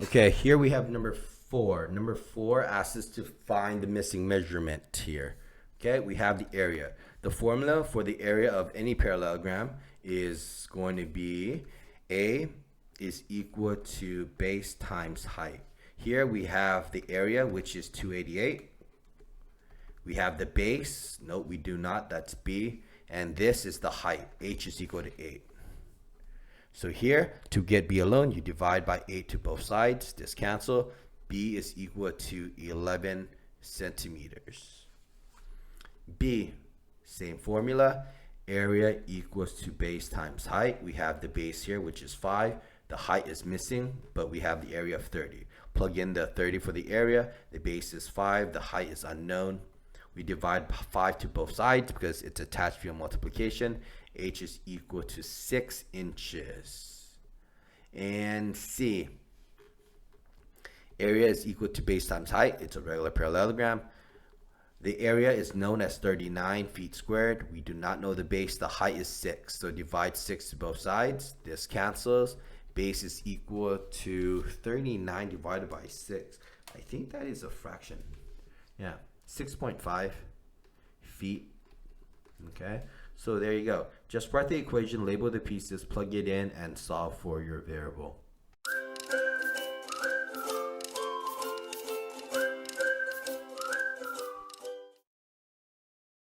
Okay, here we have number 4. Number 4 asks us to find the missing measurement here. Okay, we have the area. The formula for the area of any parallelogram is going to be A is equal to base times height. Here we have the area, which is 288. We have the base. No, we do not. That's B. And this is the height. H is equal to 8. So here, to get B alone, you divide by 8 to both sides. This cancel. B is equal to 11 centimeters. B, same formula. Area equals to base times height. We have the base here, which is 5. The height is missing, but we have the area of 30. Plug in the 30 for the area. The base is 5. The height is unknown. We divide 5 to both sides because it's attached via multiplication. H is equal to 6 inches. And C, area is equal to base times height. It's a regular parallelogram. The area is known as 39 feet squared. We do not know the base. The height is 6. So divide 6 to both sides. This cancels. Base is equal to 39 divided by 6. I think that is a fraction. Yeah, 6.5 feet. Okay, so there you go. Just write the equation, label the pieces, plug it in, and solve for your variable.